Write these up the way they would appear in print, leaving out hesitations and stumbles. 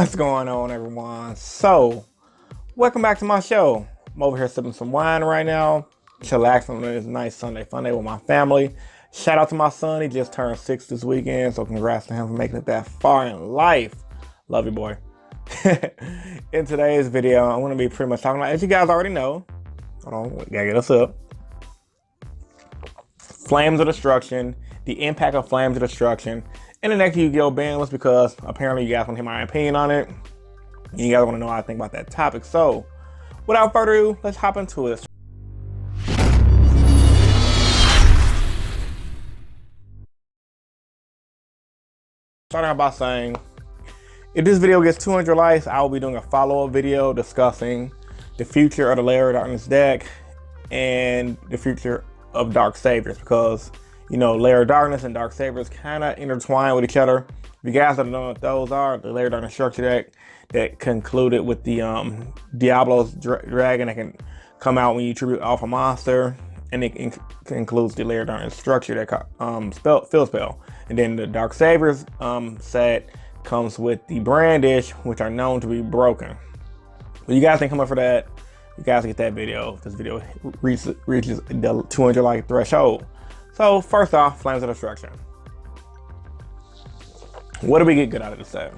What's going on, everyone? So, welcome back to my show. I'm over here sipping some wine right now, chillaxing on this nice Sunday fun day with my family. Shout out to my son, he just turned 6 this weekend, so congrats to him for making it that far in life. Love you, boy. In today's video, I'm going to be pretty much talking about, as you guys already know, hold on, we gotta get us up. Flames of Destruction, the impact of Flames of Destruction in the next Yu-Gi-Oh! Banlist, because apparently you guys want to hear my opinion on it. You guys want to know what I think about that topic. So, without further ado, let's hop into it. Starting out by saying, if this video gets 200 likes, I will be doing a follow-up video discussing the future of the Layer of Darkness deck and the future of Dark Saviors, because you know, Layer of Darkness and Dark Saviors kind of intertwine with each other. If you guys don't know what those are, the Layer of Darkness structure deck that concluded with the Diablo's Dragon that can come out when you tribute Alpha Monster, and it includes the Layer of Darkness structure deck Field Spell. And then the Dark Saviors set comes with the Brandish, which are known to be broken. But you guys can come up for that. You guys get that video. This video reaches the 200 like threshold. So first off, Flames of Destruction. What do we get good out of this set?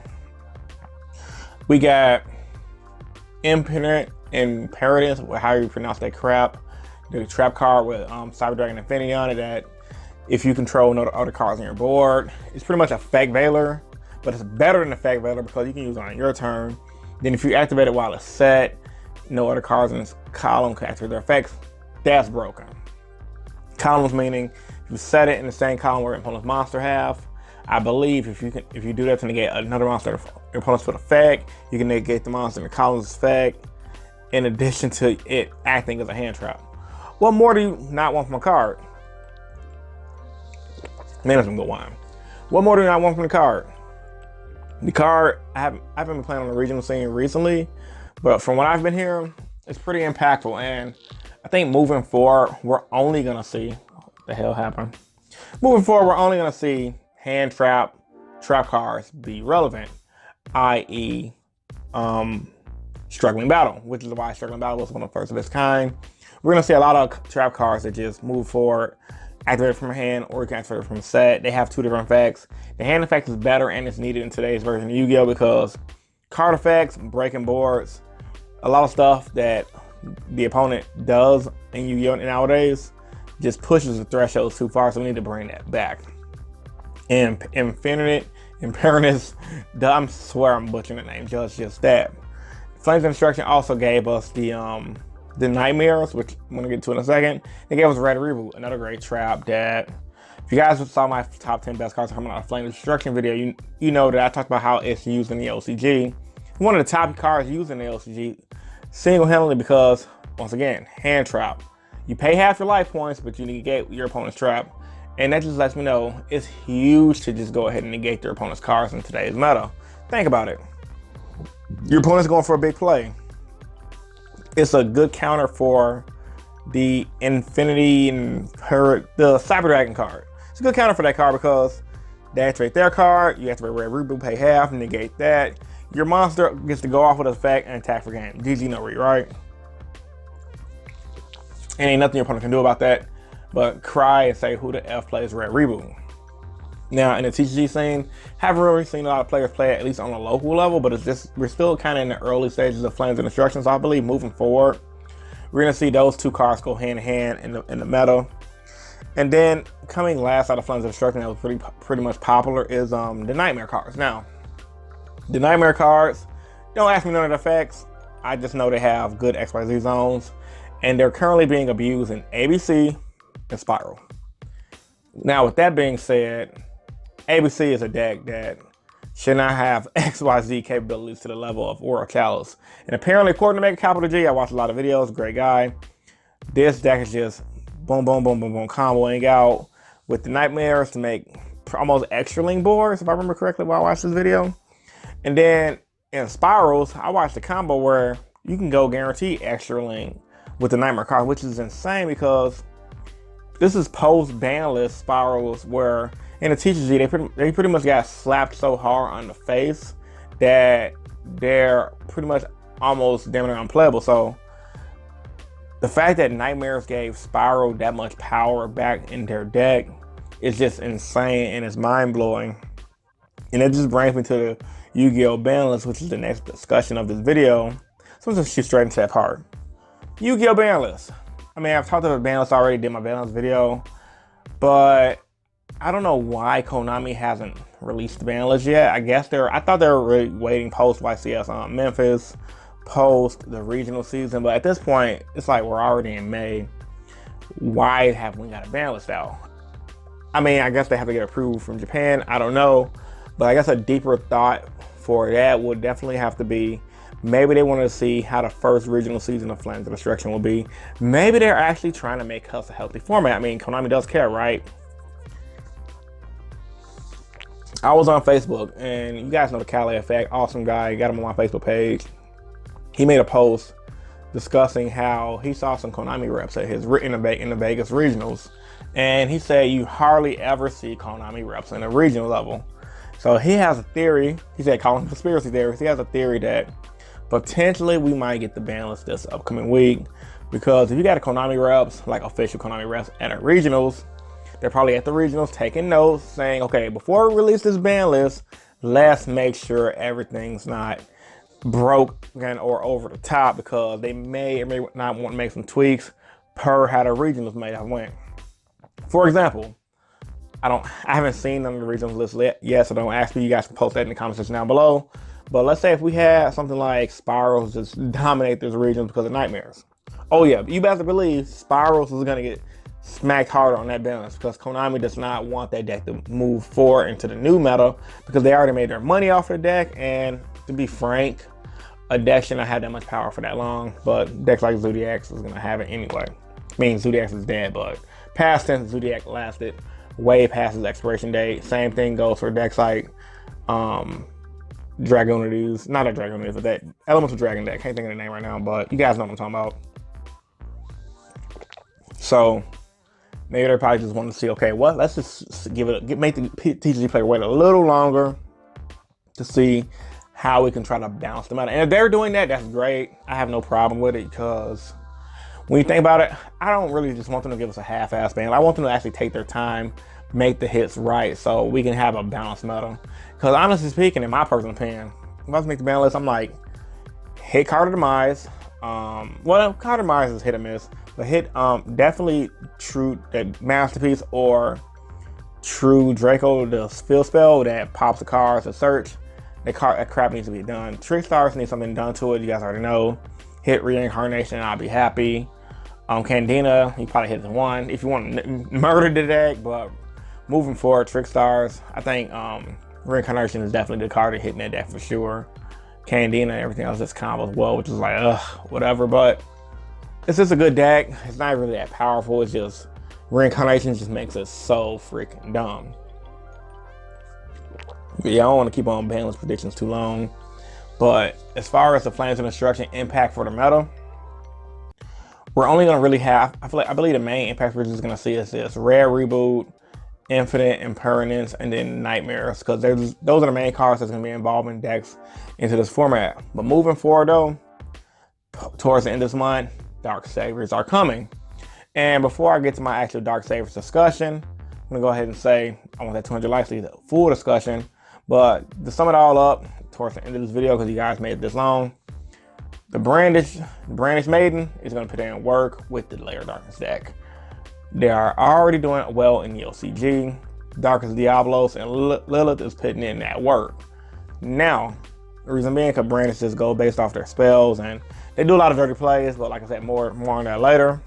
We got Impermanence, how you pronounce that crap. The trap card with Cyber Dragon Infinity on it, that if you control no other cards on your board, it's pretty much a fake Veiler, but it's better than a fake Veiler because you can use it on your turn. Then if you activate it while it's set, no other cards in this column can activate their effects. That's broken. Columns meaning if you set it in the same column where your opponent's monster have. I believe if you do that to negate another monster your opponent's put effect, you can negate the monster in the column's effect in addition to it acting as a hand trap. What more do you not want from a card? Man, that's some good wine. What more do you not want from the card? The card, I haven't been playing on the regional scene recently, but from what I've been hearing, it's pretty impactful, and I think moving forward, we're only gonna see, what the hell happened? Moving forward, we're only gonna see hand trap cards be relevant, i.e. Struggling Battle, which is why Struggling Battle was one of the first of its kind. We're gonna see a lot of trap cards that just move forward, activate it from a hand, or you can activate it from a set. They have two different effects. The hand effect is better and it's needed in today's version of Yu-Gi-Oh! Because card effects, breaking boards, a lot of stuff that the opponent does in Yu-Gi-Oh! Nowadays just pushes the thresholds too far, so we need to bring that back. And Impermanence, I swear I'm butchering the name, just that. Flames of Destruction also gave us the Nightmares, which I'm gonna get to in a second. They gave us Red Reboot, another great trap that, if you guys saw my top 10 best cards coming out of Flames of Destruction video, you know that I talked about how it's used in the LCG. One of the top cards used in the LCG, single-handedly, because, once again, hand trap. You pay half your life points, but you negate your opponent's trap. And that just lets me know it's huge to just go ahead and negate their opponent's cards in today's meta. Think about it. Your opponent's going for a big play. It's a good counter for the Infinity and the Cyber Dragon card. It's a good counter for that card because they activate their card, you activate Red Reboot, pay half, negate that. Your monster gets to go off with effect and attack for game. GG no re, right? And ain't nothing your opponent can do about that but cry and say, who the F plays Red Reboot? Now, in the TCG scene, haven't really seen a lot of players play it, at least on a local level, but it's just, we're still kind of in the early stages of Flames and Destruction, so I believe moving forward, we're gonna see those two cards go hand in hand in the meta. And then, coming last out of Flames of Destruction that was pretty much popular is the Nightmare cards. Now, the Nightmare cards, don't ask me none of the effects, I just know they have good XYZ zones, and they're currently being abused in ABC and Spiral. Now, with that being said, ABC is a deck that should not have XYZ capabilities to the level of Aura Chalice. And apparently, according to Mega Capital G, I watched a lot of videos, great guy. This deck is just boom, boom, boom, boom, boom, comboing out with the Nightmares to make almost extra link boards, if I remember correctly while I watched this video. And then in Spirals, I watched a combo where you can go guarantee extra link with the Nightmare card, which is insane because this is post-Banlist Spirals where in the TCG, they pretty much got slapped so hard on the face that they're pretty much almost damn near unplayable. So the fact that Nightmares gave Spiral that much power back in their deck is just insane and it's mind-blowing. And it just brings me to the Yu-Gi-Oh! Banlist, which is the next discussion of this video. So let's just shoot straight into that part. Yu-Gi-Oh! Banlist. I mean, I've talked about Banlist already, did my Banlist video, but I don't know why Konami hasn't released the Banlist yet. I thought they were really waiting post YCS Memphis, post the regional season, but at this point, it's like we're already in May. Why haven't we got a Banlist out? I mean, I guess they have to get approved from Japan. I don't know, but I guess a deeper thought for that would definitely have to be maybe they want to see how the first regional season of Flames of Destruction will be. Maybe they're actually trying to make us a healthy format. I mean, Konami does care, right? I was on Facebook, and you guys know the Cali Effect, awesome guy, got him on my Facebook page. He made a post discussing how he saw some Konami reps at his in the Vegas regionals, and he said you hardly ever see Konami reps in the regional level. So he has a theory. He said, call them conspiracy theories. He has a theory that potentially we might get the Banlist this upcoming week, because if you got a Konami reps, like official Konami reps at our regionals, they're probably at the regionals taking notes, saying, okay, before we release this Banlist, let's make sure everything's not broke or over the top, because they may or may not want to make some tweaks per how the regionals may have went. For example, I haven't seen none of the regionals list yet, so don't ask me. You guys can post that in the comment section down below. But let's say if we had something like Spirals just dominate this region because of Nightmares. Oh yeah, you better believe Spirals is gonna get smacked harder on that balance, because Konami does not want that deck to move forward into the new meta, because they already made their money off the deck. And to be frank, a deck shouldn't have that much power for that long, but decks like Zodiacs is gonna have it anyway. I mean, Zodiacs is dead, but past tense, Zodiac lasted way past his expiration date. Same thing goes for decks like Dragonides, not a Dragonides, but that Elemental Dragon deck. Can't think of the name right now, but you guys know what I'm talking about. So maybe they're probably just wanting to see, okay, well, let's just make the TCG player wait a little longer to see how we can try to balance them out. And if they're doing that, that's great. I have no problem with it, because when you think about it, I don't really just want them to give us a half-ass ban. I want them to actually take their time, make the hits right, so we can have a balanced meta. Because honestly speaking, in my personal opinion, if I was to make the ban list, I'm like, hit Card of Demise. Well, Card of Demise is hit or miss, but hit definitely True, that Masterpiece, or True Draco, the field spell that pops the cards to search. That crap needs to be done. Trick Stars need something done to it. You guys already know. Hit Reincarnation, I'll be happy. Candina, you probably hit the one if you want to murder the deck. But moving forward, Trick Stars, I think Reincarnation is definitely the card to hit in that deck for sure. Candina and everything else just combos well, which is like, whatever. But it's just a good deck. It's not really that powerful. It's just Reincarnation just makes it so freaking dumb. But yeah, I don't want to keep on Banlist predictions too long. But as far as the Flames of Destruction impact for the meta, we're only going to really have, I believe the main impact we're just going to see is this: Rare, Reboot, Infinite, Impermanence, and then Nightmares, because those are the main cards that's going to be involved in decks into this format. But moving forward though, towards the end of this month, Dark Saviors are coming. And before I get to my actual Dark Saviors discussion, I'm going to go ahead and say I want that 200 likes to the full discussion. But to sum it all up, towards the end of this video, because you guys made it this long, the Brandish Maiden is going to put in work with the Layer Darkness deck. They are already doing well in the OCG. Darkest Diablos and Lilith is putting in that work. Now, the reason being, because Brandish just go based off their spells, and they do a lot of dirty plays, but like I said, more on that later.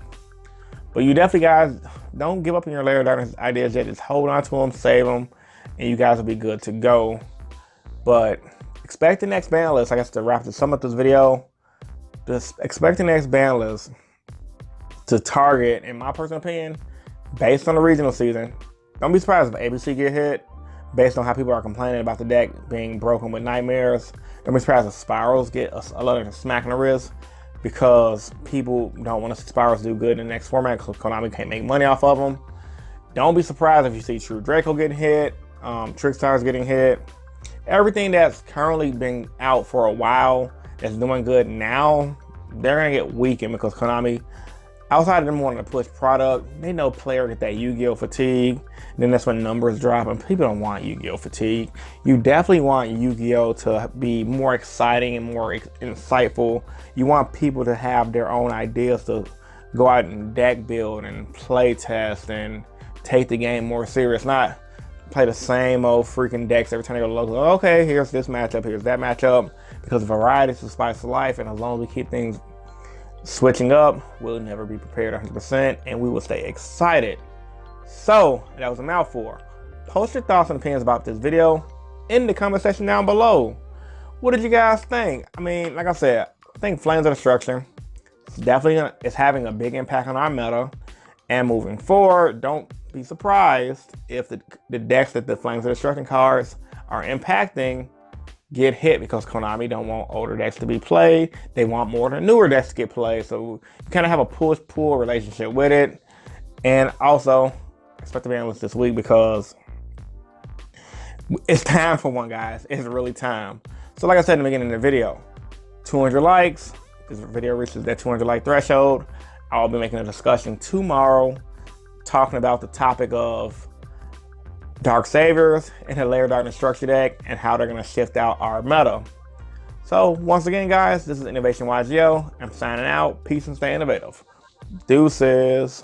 But you definitely, guys, don't give up on your Layer Darkness ideas yet. Just hold on to them, save them, and you guys will be good to go. But expect the next ban list, I guess, to wrap this up this video. Just expect the next ban list to target, in my personal opinion, based on the regional season. Don't be surprised if ABC get hit, based on how people are complaining about the deck being broken with Nightmares. Don't be surprised if Spirals get a lot of smack in the wrist, because people don't want to see Spirals do good in the next format, because Konami can't make money off of them. Don't be surprised if you see True Draco getting hit, Trick Stars getting hit, Everything that's currently been out for a while that's doing good now, they're gonna get weakened because Konami, outside of them wanting to push product, they know player get that Yu-Gi-Oh fatigue. Then that's when numbers drop, and people don't want Yu-Gi-Oh fatigue. You definitely want Yu-Gi-Oh to be more exciting and more insightful. You want people to have their own ideas to go out and deck build and play test and take the game more serious, not play the same old freaking decks every time they go to local. Okay, here's this matchup, here's that matchup, because variety is the spice of life, and as long as we keep things switching up, we'll never be prepared 100%, and we will stay excited. So that was a mouthful. Post your thoughts and opinions about this video in the comment section down below. What did you guys think? I mean, like I said, I think Flames of Destruction it's having a big impact on our meta, and moving forward, don't be surprised if the decks that the Flames of Destruction cards are impacting get hit, because Konami don't want older decks to be played. They want more of the newer decks to get played. So you kind of have a push-pull relationship with it. And also, expect the Banlist this week because it's time for one, guys. It's really time. So like I said in the beginning of the video, 200 likes. This video reaches that 200 like threshold, I'll be making a discussion tomorrow talking about the topic of Dark Saviors and the Layer Darkness structure deck and how they're going to shift out our meta. So once again, guys, this is InnovationYGO. I'm signing out. Peace and stay innovative. Deuces.